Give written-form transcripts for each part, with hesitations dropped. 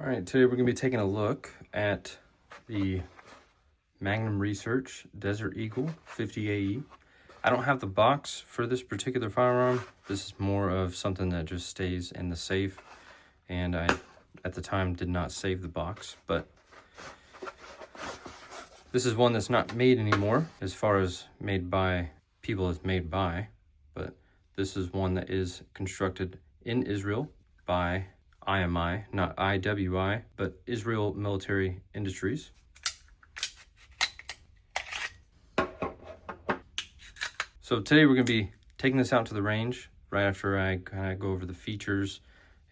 All right, today we're gonna be taking a look at the Magnum Research Desert Eagle 50 AE. I don't have the box for this particular firearm. This is more of something that just stays in the safe, and I, at the time, did not save the box, but this is one that's not made anymore as far as made by people it's made by, but this is one that is constructed in Israel by IMI, not IWI, but Israel Military Industries. So today we're going to be taking this out to the range right after I kind of go over the features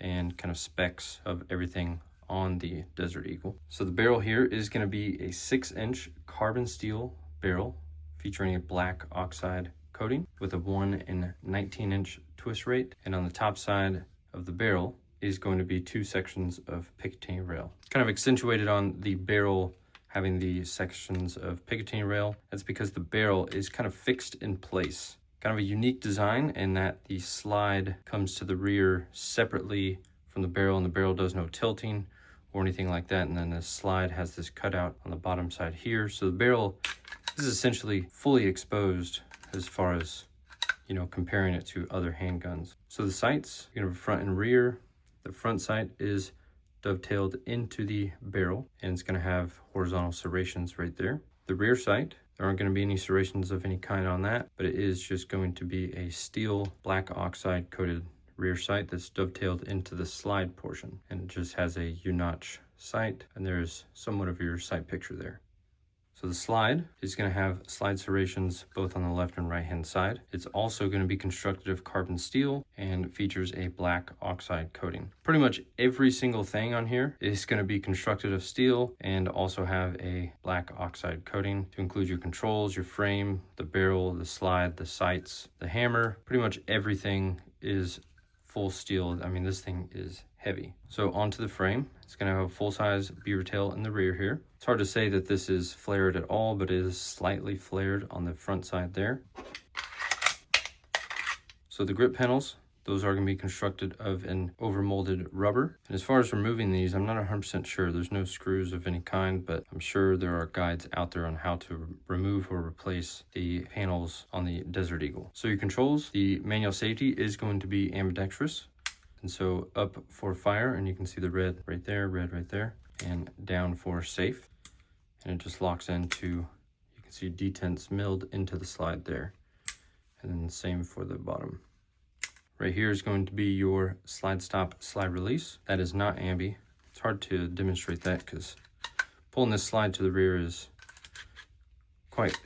and kind of specs of everything on the Desert Eagle. So the barrel here is going to be a 6-inch carbon steel barrel featuring a black oxide coating with a 1 in 19-inch twist rate, and on the top side of the barrel is going to be 2 sections of Picatinny rail. It's kind of accentuated on the barrel having the sections of Picatinny rail. That's because the barrel is kind of fixed in place. Kind of a unique design in that the slide comes to the rear separately from the barrel, and the barrel does no tilting or anything like that. And then the slide has this cutout on the bottom side here. So the barrel is essentially fully exposed as far as, you know, comparing it to other handguns. So the sights, you know, front and rear. The front sight is dovetailed into the barrel, and it's going to have horizontal serrations right there. The rear sight, there aren't going to be any serrations of any kind on that, but it is just going to be a steel black oxide coated rear sight that's dovetailed into the slide portion, and it just has a U-notch sight, and there's somewhat of your sight picture there. So the slide is going to have slide serrations both on the left and right hand side. It's also going to be constructed of carbon steel and features a black oxide coating. Pretty much every single thing on here is going to be constructed of steel and also have a black oxide coating to include your controls, your frame, the barrel, the slide, the sights, the hammer. Pretty much everything is full steel. I mean, this thing is heavy. So onto the frame, it's going to have a full-size beaver tail in the rear here. It's hard to say that this is flared at all, but it is slightly flared on the front side there. So the grip panels, those are going to be constructed of an overmolded rubber. And as far as removing these, I'm not 100% sure. There's no screws of any kind, but I'm sure there are guides out there on how to remove or replace the panels on the Desert Eagle. So your controls, the manual safety is going to be ambidextrous. And so up for fire, and you can see the red right there, and down for safe. And it just locks into, you can see detents milled into the slide there. And then the same for the bottom. Right here is going to be your slide stop, slide release. That is not ambi. It's hard to demonstrate that because pulling this slide to the rear is quite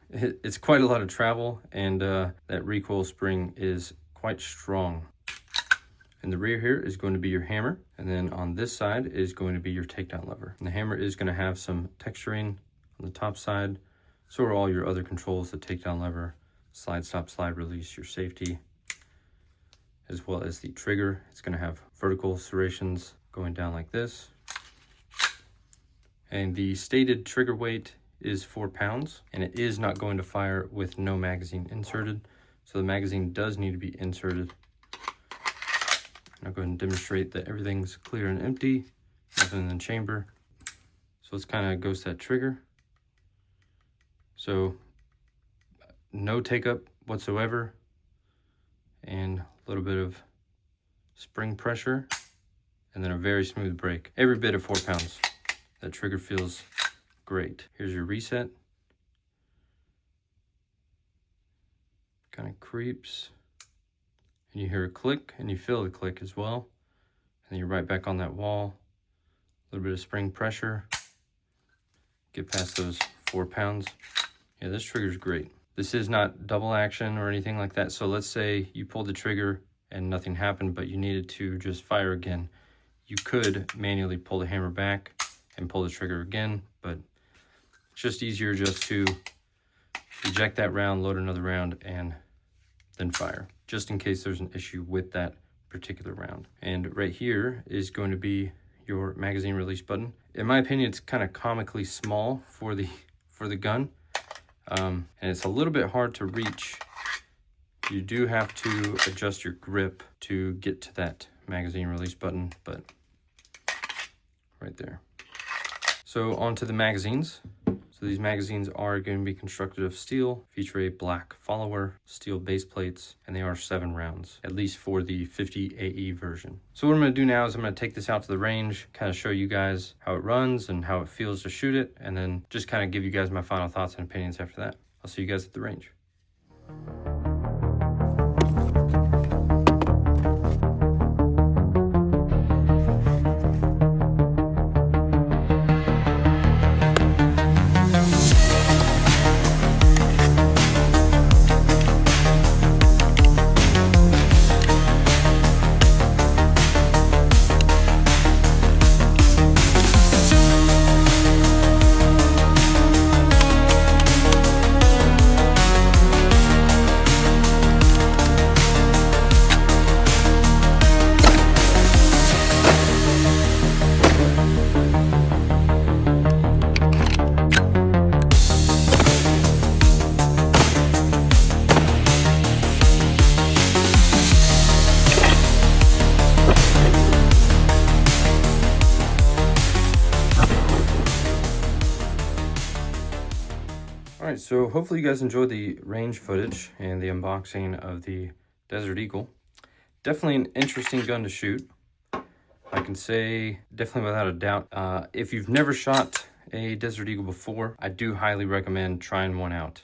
it's quite a lot of travel, and that recoil spring is quite strong. In the rear here is going to be your hammer, and then on this side is going to be your takedown lever. And the hammer is going to have some texturing on the top side. So are all your other controls, the takedown lever, slide stop, slide release, your safety, as well as the trigger. It's going to have vertical serrations going down like this. And the stated trigger weight is 4 pounds, and it is not going to fire with no magazine inserted. So the magazine does need to be inserted. I'll go ahead and demonstrate that everything's clear and empty, nothing in the chamber. So let's kind of ghost that trigger. So no take up whatsoever, and a little bit of spring pressure, and then a very smooth break. Every bit of 4 pounds. That trigger feels great. Here's your reset. Kind of creeps. And you hear a click, and you feel the click as well. And then you're right back on that wall. A little bit of spring pressure. Get past those 4 pounds. Yeah, this trigger's great. This is not double action or anything like that. So let's say you pulled the trigger and nothing happened, but you needed to just fire again. You could manually pull the hammer back and pull the trigger again, but it's just easier just to eject that round, load another round, and then fire, just in case there's an issue with that particular round. And right here is going to be your magazine release button. In my opinion, it's kind of comically small for the gun, and it's a little bit hard to reach You do have to adjust your grip to get to that magazine release button, but right there. So onto the magazines. So these magazines are going to be constructed of steel, feature a black follower, steel base plates, and they are 7 rounds, at least for the 50 AE version. So what I'm going to do now is I'm going to take this out to the range, kind of show you guys how it runs and how it feels to shoot it, and then just kind of give you guys my final thoughts and opinions after that. I'll see you guys at the range. Alright, so hopefully you guys enjoyed the range footage and the unboxing of the Desert Eagle. Definitely an interesting gun to shoot. I can say definitely without a doubt. If you've never shot a Desert Eagle before, I do highly recommend trying one out.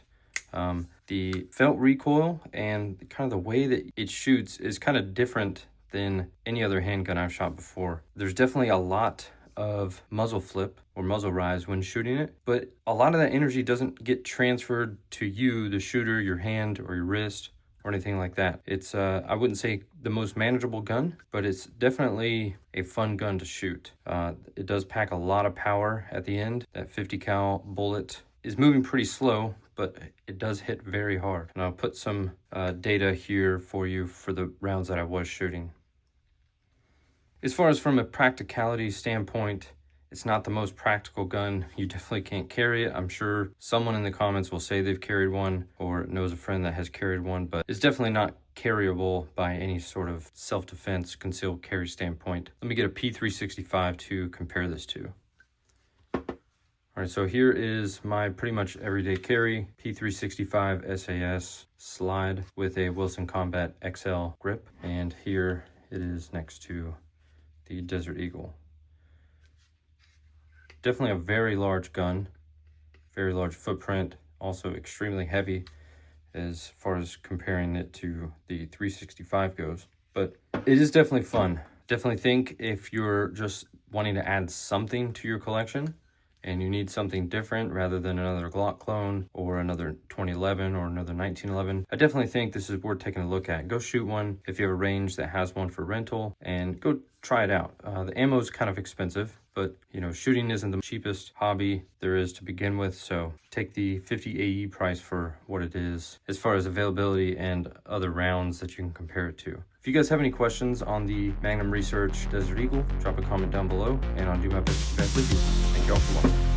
The felt recoil and kind of the way that it shoots is kind of different than any other handgun I've shot before. There's definitely a lot of muzzle flip or muzzle rise when shooting it, but a lot of that energy doesn't get transferred to you, the shooter, your hand or your wrist or anything like that. It's I wouldn't say the most manageable gun, but it's definitely a fun gun to shoot. It does pack a lot of power at the end. That 50 cal bullet is moving pretty slow, but it does hit very hard. And I'll put some data here for you for the rounds that I was shooting. As far as from a practicality standpoint, it's not the most practical gun. You definitely can't carry it. I'm sure someone in the comments will say they've carried one or knows a friend that has carried one, but it's definitely not carryable by any sort of self-defense concealed carry standpoint. Let me get a P365 to compare this to. All right, so here is my pretty much everyday carry, P365 SAS slide with a Wilson Combat XL grip, and here it is next to the Desert Eagle. Definitely a very large gun, very large footprint, also extremely heavy as far as comparing it to the 365 goes. But it is definitely fun. Definitely think if you're just wanting to add something to your collection and you need something different rather than another Glock clone or another 2011 or another 1911, I definitely think this is worth taking a look at. Go shoot one if you have a range that has one for rental and go try it out. The ammo is kind of expensive, but you know, shooting isn't the cheapest hobby there is to begin with, so take the 50 AE price for what it is as far as availability and other rounds that you can compare it to. If you guys have any questions on the Magnum Research Desert Eagle, drop a comment down below and I'll do my best to get back with you. Thank you all for watching.